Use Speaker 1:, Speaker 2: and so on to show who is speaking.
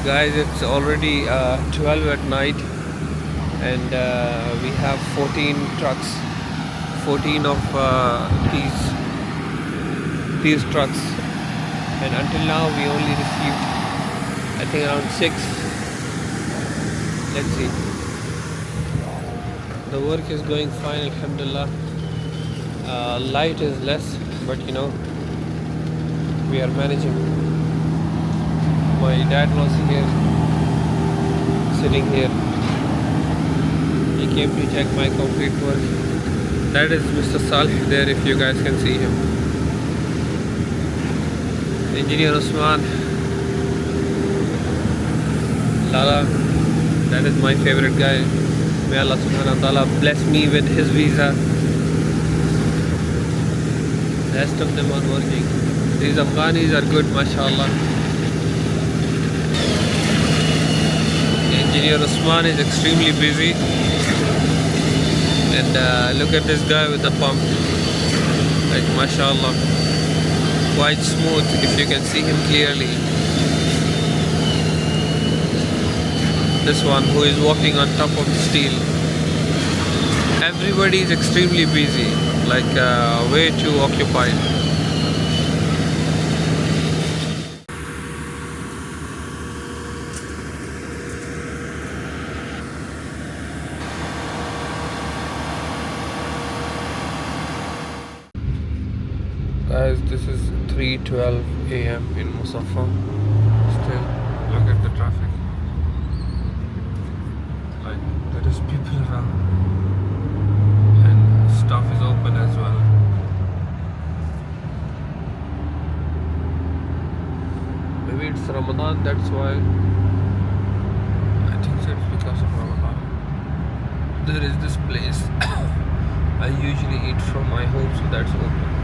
Speaker 1: Guys, it's already 12 at night, and we have 14 trucks, 14 of these trucks, and until now we only received, I think, around 6. Let's see. The work is going fine, alhamdulillah. Light is less, but we are managing. My dad was here, sitting here. He came to check my concrete work. That is Mr. Salih there, if you guys can see him. Engineer Usman, Lala, that is my favorite guy. May Allah subhanahu wa ta'ala bless me with his visa. Rest of them are working. These Afghanis are good, mashallah. Engineer Usman is extremely busy, and look at this guy with the pump, like mashallah, quite smooth if you can see him clearly. This one who is walking on top of the steel. Everybody is extremely busy, like way too occupied. Guys, this is 3:12 a.m. in Musaffa. Still, look at the traffic. Like, there is people around, and stuff is open as well. Maybe it's Ramadan, that's why. I think it's because of Ramadan. There is this place I usually eat from my home, so that's open.